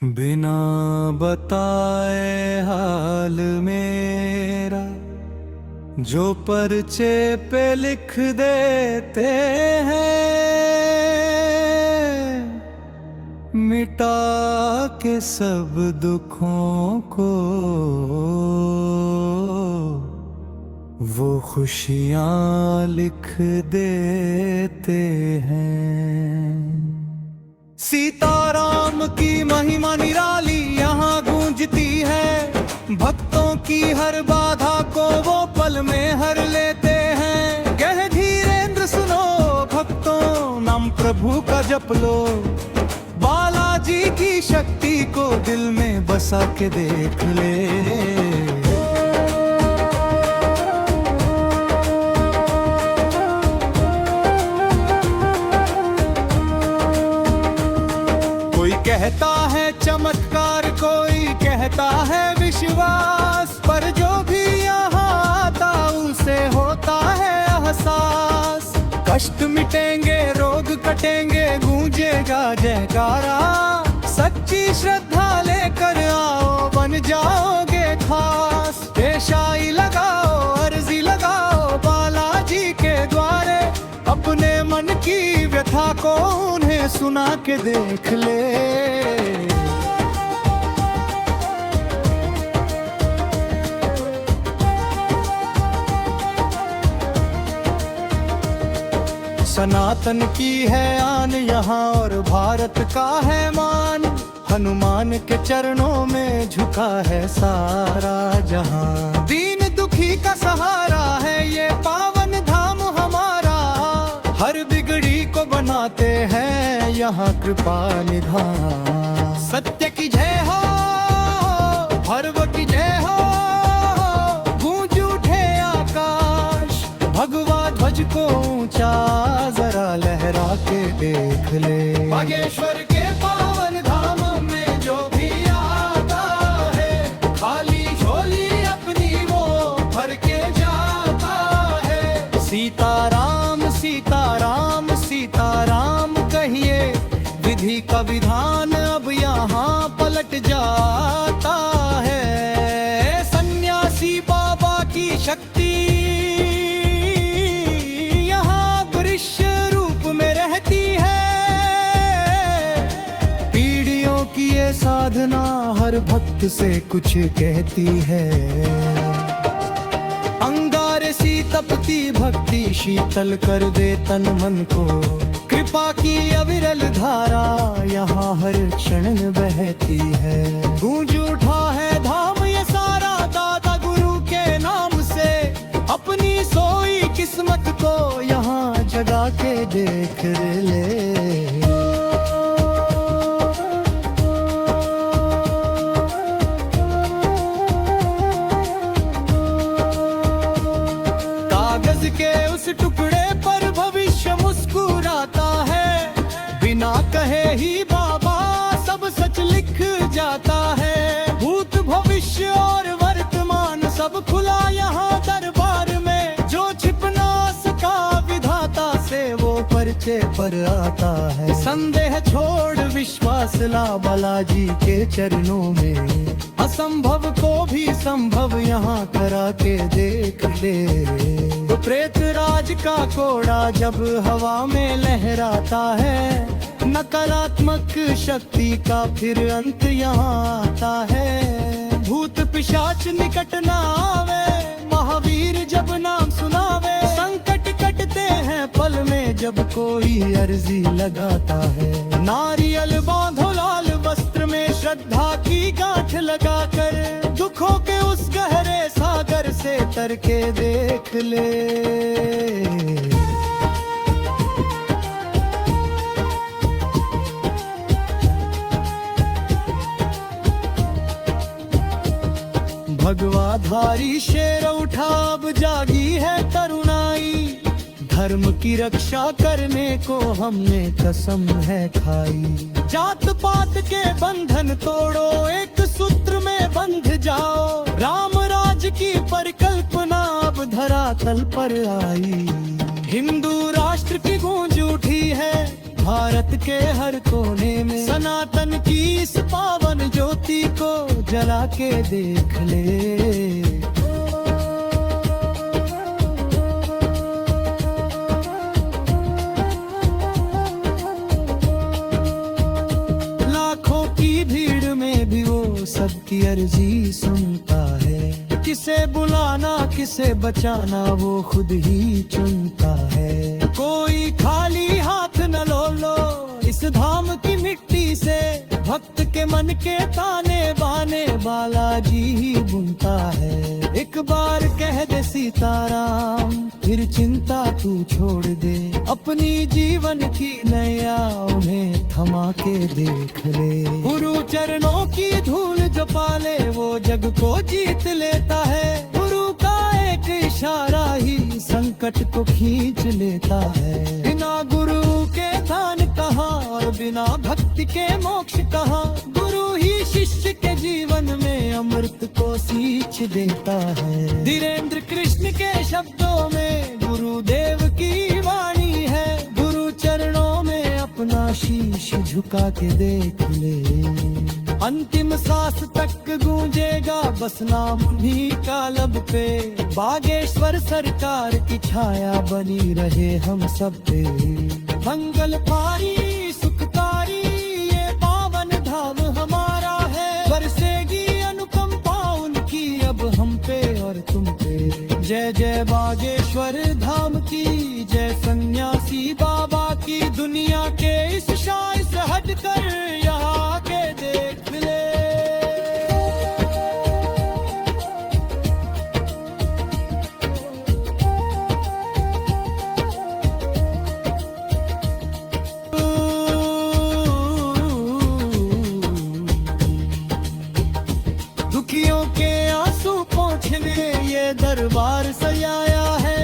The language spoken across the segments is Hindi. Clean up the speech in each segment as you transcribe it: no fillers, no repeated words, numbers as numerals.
बिना बताए हाल मेरा जो पर्चे पे लिख देते हैं, मिटा के सब दुखों को वो खुशियाँ लिख देते हैं। सीताराम की महिमा निराली यहाँ गूंजती है, भक्तों की हर बाधा को वो पल में हर लेते हैं। कह धीरेन्द्र सुनो भक्तों, नाम प्रभु का जप लो, बालाजी की शक्ति को दिल में बसा के देख ले। कोई कहता है चमत्कार, कोई कहता है विश्वास, पर जो भी यहाँ आता उसे होता है एहसास। कष्ट मिटेंगे, रोग कटेंगे, गूंजेगा जयकारा। सच्ची श्रद्धा लेकर आओ, बन जाओगे खास। पेशाई लगाओ, अर्जी लगाओ बालाजी के द्वारे, अपने मन की व्यथा को उन्हें सुना के देख ले। सनातन की है आन यहाँ और भारत का है मान, हनुमान के चरणों में झुका है सारा जहां। दीन दुखी का सहारा है ये पावन धाम हमारा, हर बिगड़ी को बनाते हैं यहाँ कृपा निधान। सत्य की जय हो, भर्व की जय हो, गूंज उठे आकाश। भगवा ध्वज को ऊंचा जरा लहरा के देख ले। बागेश्वर के पावन धाम में जो भी आता है, खाली झोली अपनी वो भर के जाता है। सीताराम सीताराम सीताराम कहिए, विधि का विधान अब यहाँ पलट जाता है। सन्यासी बाबा की शक्ति यहाँ दृश्य रूप में रहती है। पीढ़ियों की ये साधना हर भक्त से कुछ कहती है। अंगारे सी तपती भक्ति शीतल कर दे तन मन को, कृपा की अविरल धारा यहाँ हर क्षण बहती है। गूंज उठा है धाम ये सारा दादा गुरु के नाम से, अपनी सोई किस्मत को यहाँ जगा के देख ले। कागज के उस टुकड़े पर भविष्य मुस्कुराता है, बिना कहे ही बाबा सब सच लिख जाता है। भूत भविष्य और वर्तमान सब खुला यहाँ दरबार में, जो छिप ना सका विधाता से वो पर्चे पर आता है। संदेह छोड़ विश्वास ला बालाजी के चरणों में, असंभव को भी संभव यहाँ करा के देख ले। तो प्रेत राज का कोड़ा जब हवा में लहराता है, नकारात्मक शक्ति का फिर अंत यहाँ आता है। भूत पिशाच निकट न आवे, महावीर जब नाम सुनावे। संकट कटते हैं पल में जब कोई अर्जी लगाता है। नारियल बांधो लाल वस्त्र में, श्रद्धा की गांठ लगाकर, दुखों के उस गहरे सागर से तर के देख ले। भगवाधारी शेर उठा अब जागी है तरुणाई, धर्म की रक्षा करने को हमने कसम है खाई। जात पात के बंधन तोड़ो, एक सूत्र में बंध जाओ। राम राज की परिकल्पना अब धरातल पर आई, हिंदू राष्ट्र की गूंज उठी है। भारत के हर कोने में सनातन की इस पावन ज्योति को जला के देख ले। लाखों की भीड़ में भी वो सबकी अर्जी सुनता है। किसे बुलाना किसे बचाना वो खुद ही चुनता है। कोई खाली हाथ न लो इस धाम की मिट्टी से, भक्त के मन के ताने बाने बालाजी ही बुनता है। एक बार कह दे सीताराम फिर चिंता तू छोड़ दे, अपनी जीवन की नैया उन्हें थमा के देख ले। गुरु चरणों की धूल जो पाले वो जग को जीत लेता है। गुरु का एक इशारा ही संकट को खींच लेता है। बिना गुरु के दान कहाँ और बिना भक्ति के मोक्ष कहाँ। गुरु ही शिष्य के जीवन में अमृत को सींच देता है। धीरेन्द्र कृष्ण के शब्दों में गुरुदेव की वाणी है। गुरु चरणों में अपना शीश झुका के देख ले। अंतिम सांस तक गूंजेगा बस नाम उन्हीं का लब पे। बागेश्वर सरकार की छाया बनी रहे हम सब पे। मंगलकारी सुखकारी ये पावन धाम हमारा है। बरसेगी अनुकंपा उनकी अब हम पे और तुम पे। जय जय बागेश्वर धाम की जय, सन्यासी बाबा की। दुनिया के इस शाय से हटकर यहाँ के देख ले। दुखियों के आंसू पोंछने ये दरबार सजाया है।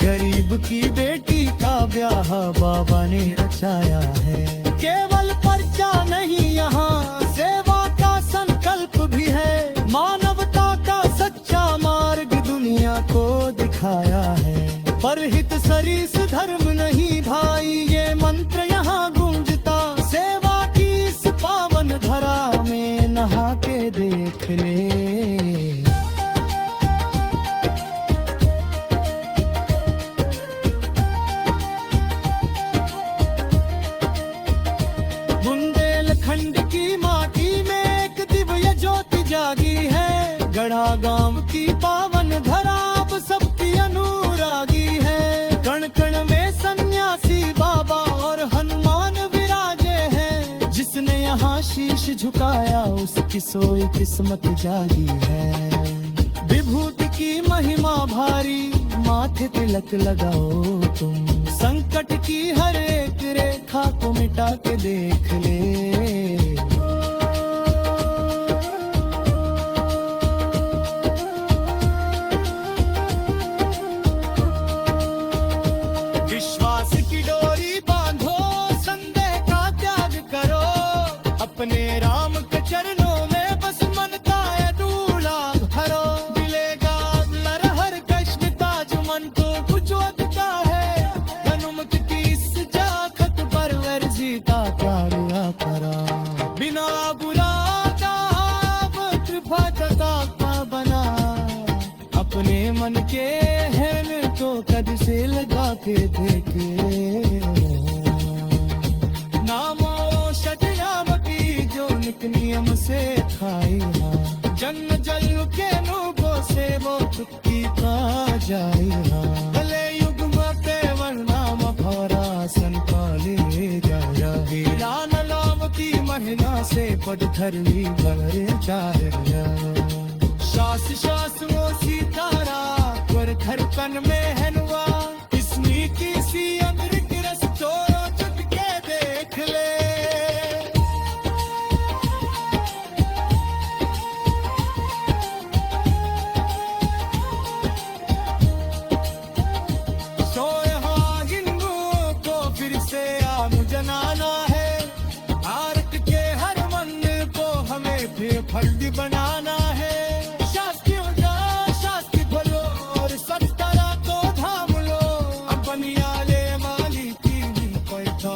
गरीब की बेटी का ब्याह बाबा ने रचाया है। केवल पर्चा नहीं यहाँ सेवा का संकल्प भी है। मानवता का सच्चा मार्ग दुनिया को दिखाया है। परहित सरिस धर्म नहीं भाई ये मंत्र यहाँ गूंजता। सेवा की इस पावन धरा में नहा के देख ले। बुंदेलखंड की माटी में एक दिव्य ज्योति जागी है। गढ़ा गांव की पावन धरा अब सबकी अनुरागी है। कण कण में सन्यासी बाबा और हनुमान विराजे हैं। जिसने यहाँ शीश झुकाया उसकी सोई किस्मत जागी है। विभूति की महिमा भारी माथे तिलक लगाओ तुम। संकट की हर एक रेखा को मिटा के देख ले। विश्वास की डोरी बांधो संदेह का त्याग करो। अपने राम के चरणों में बस मन का अधूरा भरो। मिलेगा लरहर कष्ट ताज मन को कुछ का है। हनुमत की इस जाखत पर वर्जी का कार्य करा। बिना बुरा का कृपा का बना। अपने मन के हेन को कद से लगा के देखे। नामो षटयाम की जो निक नियम से खाई हा। जन्म जल के नूबों से वो चुक्की पा जाई हा। भले युग मते वर्णाम भौरासन काले जाया। लान लावती महिना से पटधरवी बलरे चारया। शास शास वो सीतारा कर धड़कन में हनुआ। इस नीति सी अमृत रस चोरो चुटके देख ले। सो यहाँ हिंदुओं को फिर से आम जनाना है। भारत के हर मंदिर को हमें फिर फर्ज बनाना है। शास्त्रियों का शास्त्री बोलो और सत्तरा को धाम लो। अपनी आले माली की कोई तो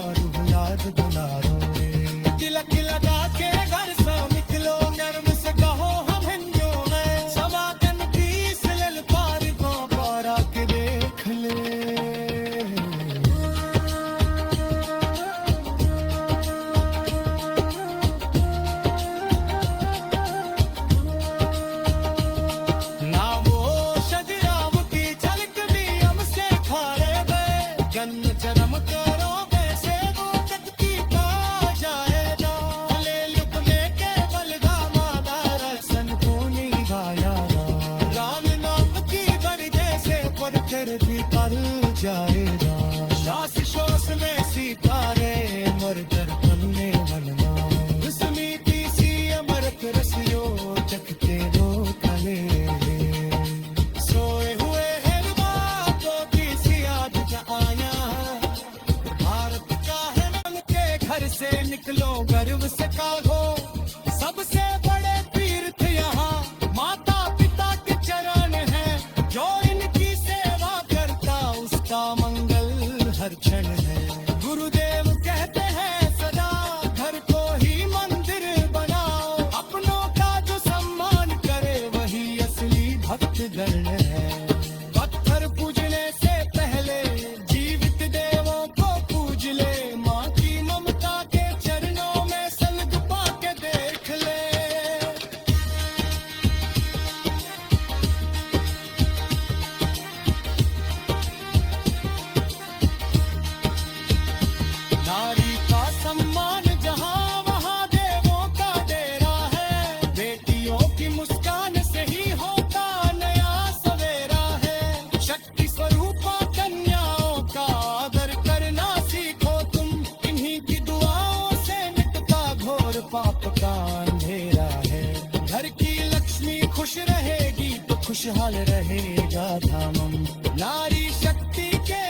खुशहाल रहेगा धामम। नारी शक्ति के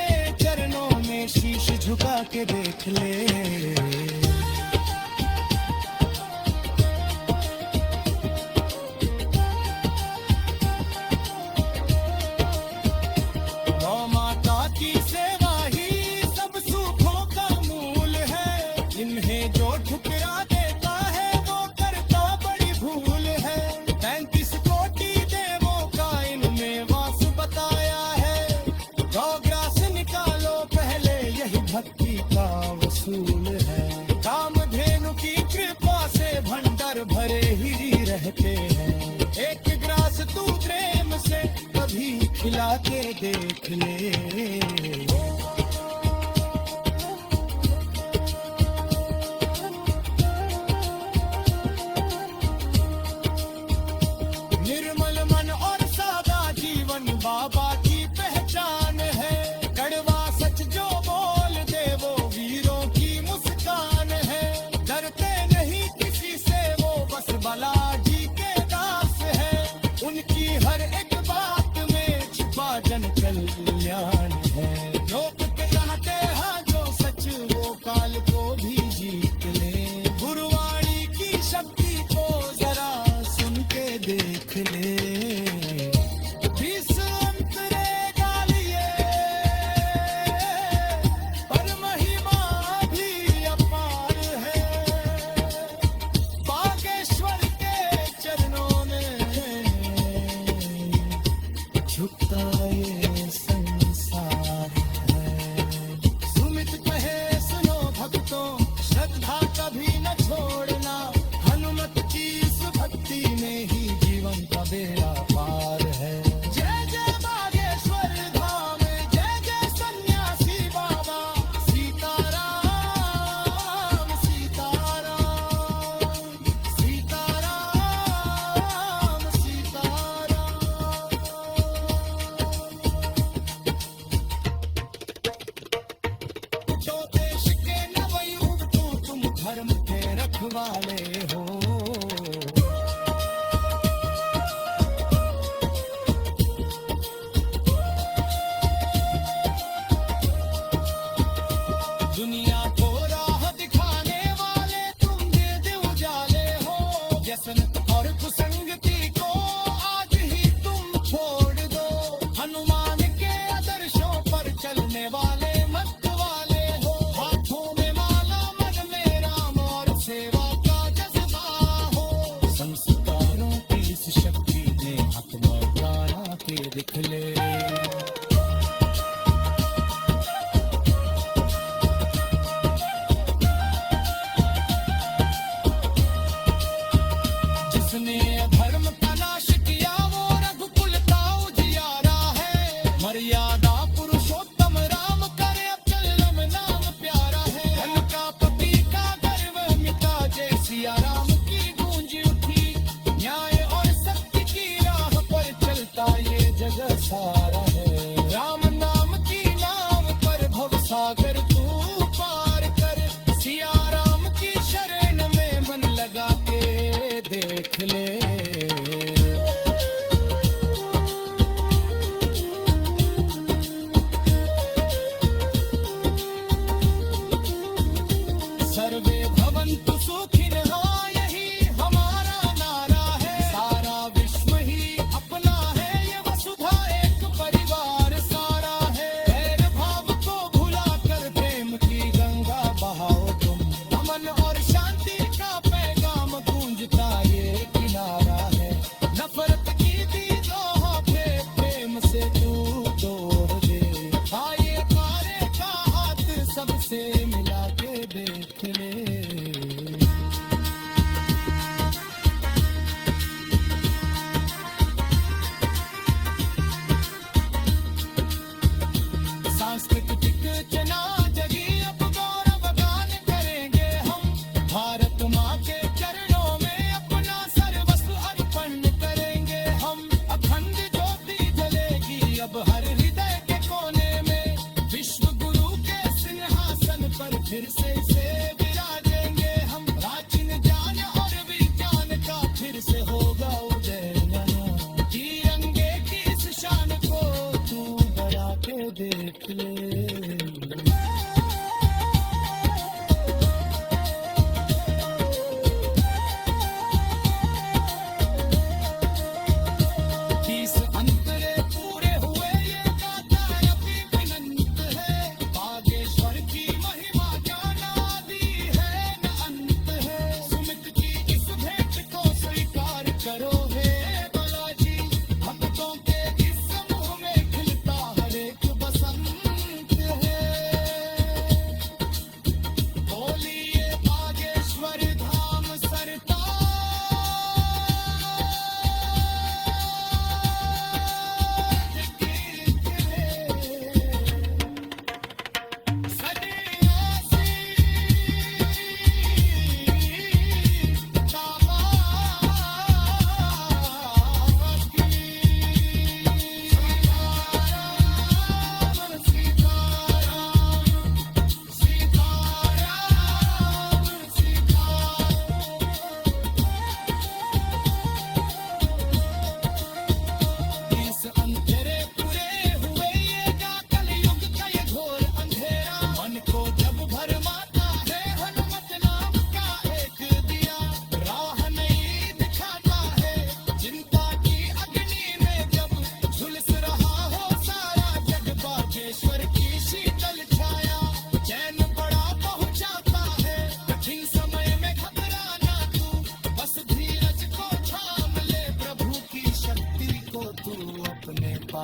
चरणों में शीश झुका के देख ले। गौ माता की सेवा ही सब सुखों का मूल है। इन्हें जो ठुकरा देता है वो करता बड़ी भूल है। 35 कोटि देवों का इनमें वास बताया है। गौग्रास निकालो पहले यही भक्ति का वसूल है। कामधेनु की कृपा से भंडार भरे ही रहते हैं। एक ग्रास तू प्रेम से कभी खिला के देख ले। निर्मल मन और सादा जीवन बाबा की पहचान है। कड़वा सच जो बोल दे वो वीरों की मुस्कान है। डरते नहीं किसी से वो बस बालाजी के दास है। उनकी हर एक बात में छिपा जन कल्याण है। लोग कहते हैं जो सच वो काल को भी जीत ले। गुरुवाणी की शक्ति को जरा सुन के देख ले। विष अंतरेगा लिए पर महिमा भी अपार है। बागेश्वर के चरणों में झुकता ये संसार है। सुमित कहे सुनो भक्तों श्रद्धा कभी न छोड़ना। हनुमत की इस भक्ति में ही जीवन का बेड़ा पार है। जय जय बागेश्वर धाम, जय जय सन्यासी बाबा। सीताराम सीताराम सीताराम सीताराम। तो देश के नवयुग तुम धर्म के रखवाले हो। दुनिया को राह दिखाने वाले तुम दे उजाले हो। व्यसन और कुसंगति को आज ही तुम छोड़ दो। हनुमान के आदर्शों पर चलने वाले मत वाले हो। हाथों में माला मन में राम और सेवा का जज्बा हो। संस्कारों की इस शक्ति ने आत्मा प्राण के दिख ले। जिसने अधर्म का नाश किया वो रघुकुल का उजियारा है। मर्यादा पुरुषोत्तम राम करे अचलम नाम प्यारा है। धन का पति का गर्व मिटा जय सिया राम की गूंज उठी। न्याय और सत्य की राह पर चलता ये जग सारा है। राम नाम की नाव पर भव सागर तू पार कर। सिया राम की शरण में मन लगा के देख ले। सर्वे भवन्तु सुखिनः यही हमारा नारा है। सारा विश्व ही अपना है ये वसुधा एक परिवार सारा है। बैर भाव को भुलाकर प्रेम की गंगा बहाओ तुम। अमन और शांति का पैगाम गूंजता ये किनारा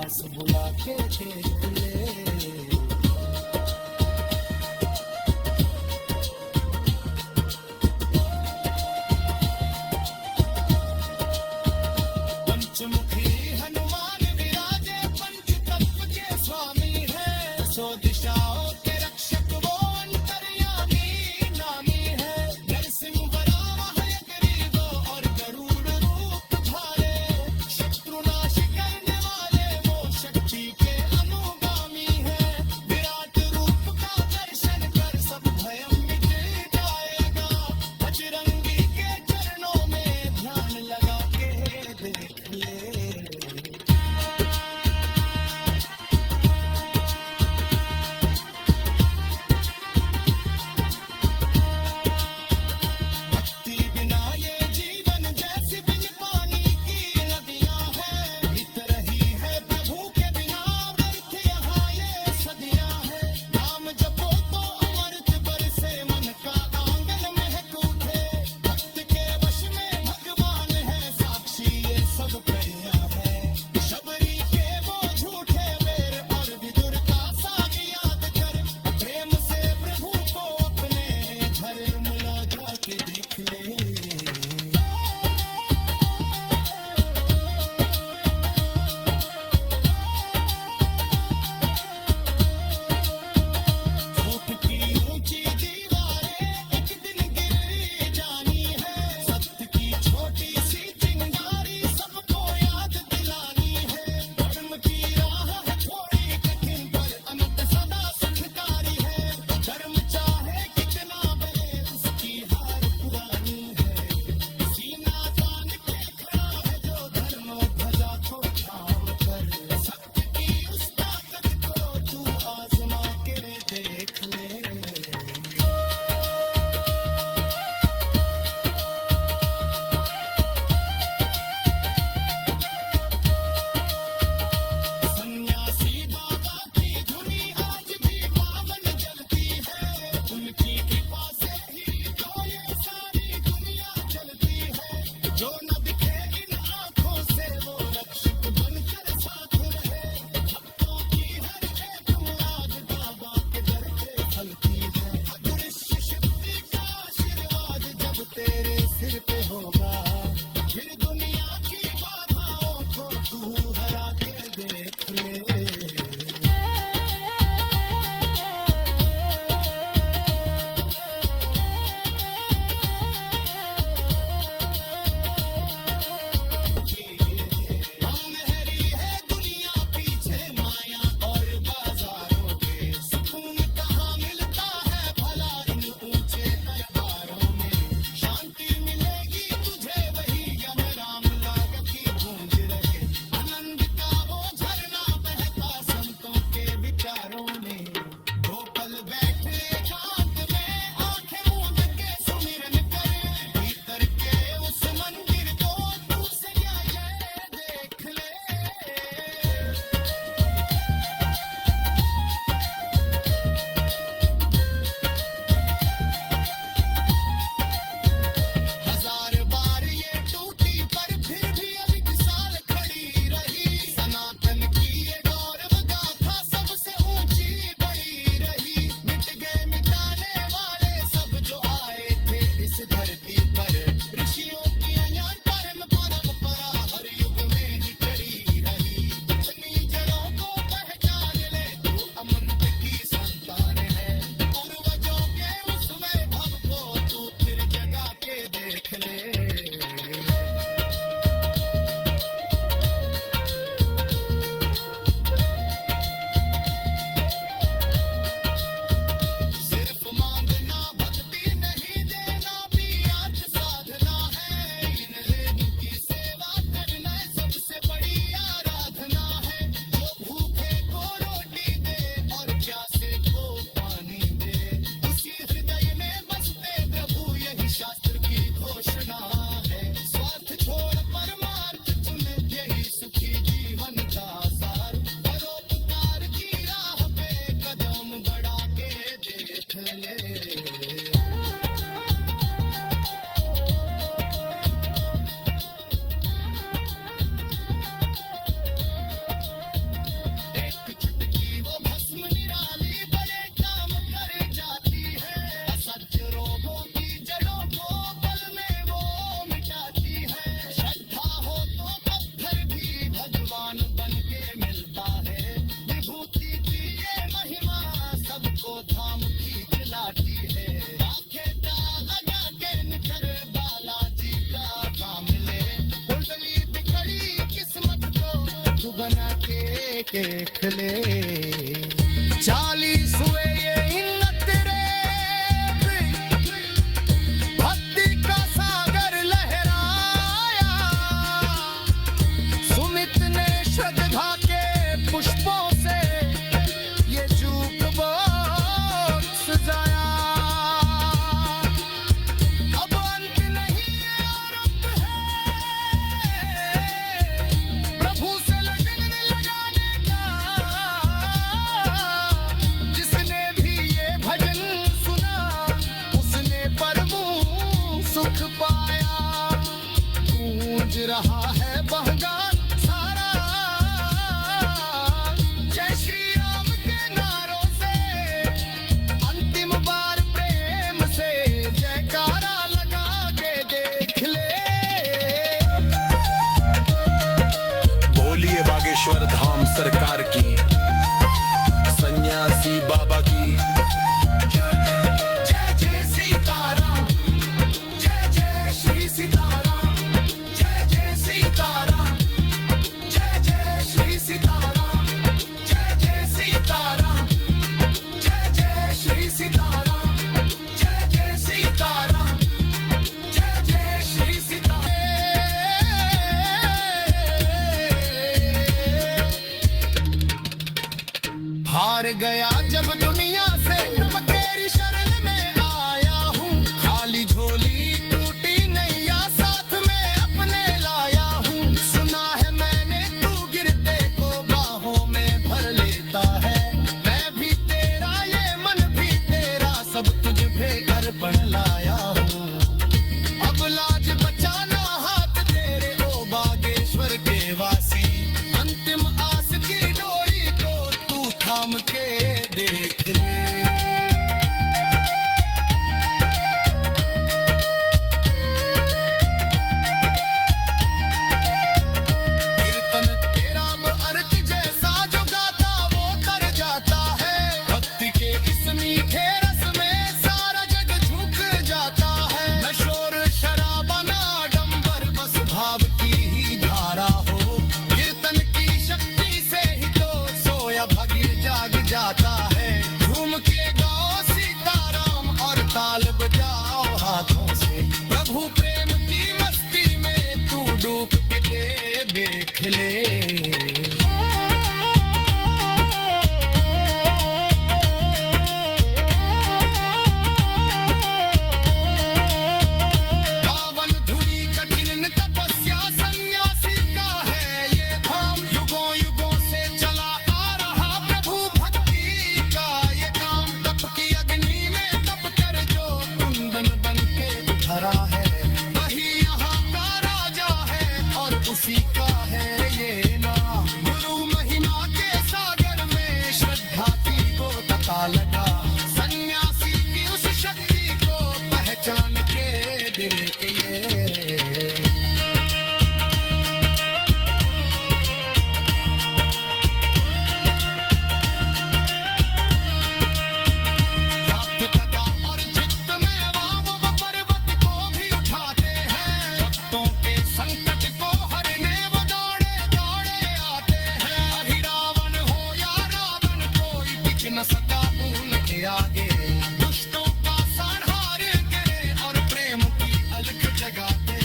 पास बुला के देख ले। पंचमुखी हनुमान विराजे पंचतत्व के स्वामी है, सौ दिशाओं के रक्षक वो अंतर्यामी नामी है। नरसिंह वराह यज्ञ और गरुड़ रूप धारे, शत्रुनाश करने वाले वो शक्ति के अनुग्रह देख ले। 40 हुए ये हिम्मत रे, भक्ति का सागर लहराया। सुमित ने श्रद्धा के पुष्पों से ये जूक बॉक्स सजाया। अब अंत नहीं है और अंत है, प्रभु से लगन लगाने का। जिसने भी ये भजन सुना, उसने परम सुख पाया। गूंज रहा है बहगान सारा, जय श्री राम के नारों से। अंतिम बार प्रेम से जयकारा लगा के देख ले। बोलिए बागेश्वर धाम सरकार की, सन्यासी बाबा की। जय जय सीताराम, जय जय श्री सीताराम, जय जय सीताराम, जय जय श्री सीताराम, जय जय सीताराम, जय जय श्री सीताराम, जय जय सीताराम, जय जय श्री सीताराम। हार गया जब दुनिया से, अब तेरी शरण में आया हूँ। खाली झोली टूटी नैया, साथ में अपने लाया हूँ। सुना है मैंने तू गिरते को बाहों में भर लेता है। मैं भी तेरा, ये मन भी तेरा, सब तुझ पे अर्पण लाया हूँ। अब लाज बचाना हाथ तेरे, ओ बागेश्वर के वासी। अंतिम आस की डोरी को तू थाम के देख ले। कीर्तन तेरा अर्थ जैसा जो गाता वो कर जाता है। भक्ति के इस मीठे रस में सारा जग झुक जाता है। न शोर शराबा ना डंबर, बस भाव की ही धारा हो। कीर्तन की शक्ति से ही तो सोया भगीर जाग जाता है। झूम के गाओ सीताराम और ताल बजाओ हाथों से। प्रभु प्रेम की मस्ती में तू डूब के देख ले। पावन धुनी कठिन तपस्या, सन्यासी का है ये धाम। युगों युगों से चला आ रहा प्रभु भक्ति का ये काम। तप की अग्नि में तप कर जो कुंदन बन के उभरा है, वही यहाँ का राजा है और उसी का है ये नाम। गुरु महिमा के सागर में श्रद्धा की को पता लगा। सन्यासी की उस शक्ति को पहचान के देखिए। सात्विकता और चित्त में वाम व पर्वत को भी उठाते हैं। भक्तों के संकट को हरने वो दौड़े दौड़े आते हैं। अहि रावण हो या रावण, कोई टिक न सका उनके आगे। दुष्टों का संहार करे और प्रेम की अलख जगाते।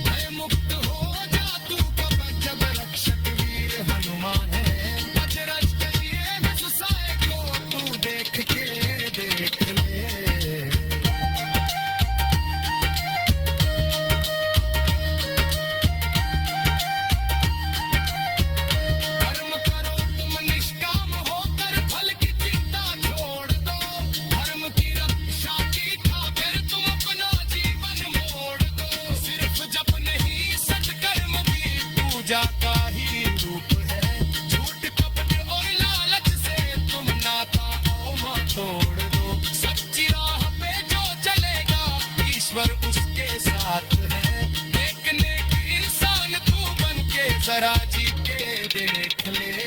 भय मुक्त हो जा तू कब, जब रक्षक वीर हनुमान है। अजरज के लिए सुसाए को तू देख के देख ले। कर्म करो तुम निष्काम होकर, फल की चिंता छोड़ दो। धर्म की रक्षा की खातिर तुम अपना जीवन मोड़ दो। सिर्फ जप नहीं सत्कर्म भी पूजा का ही रूप है। झूठ कपट और लालच से तुम नाता ओमा छोड़ दो। सच्ची राह पे जो चलेगा ईश्वर उसके साथ है। एक नेक इंसान तू बन के जरा जी के देख ले।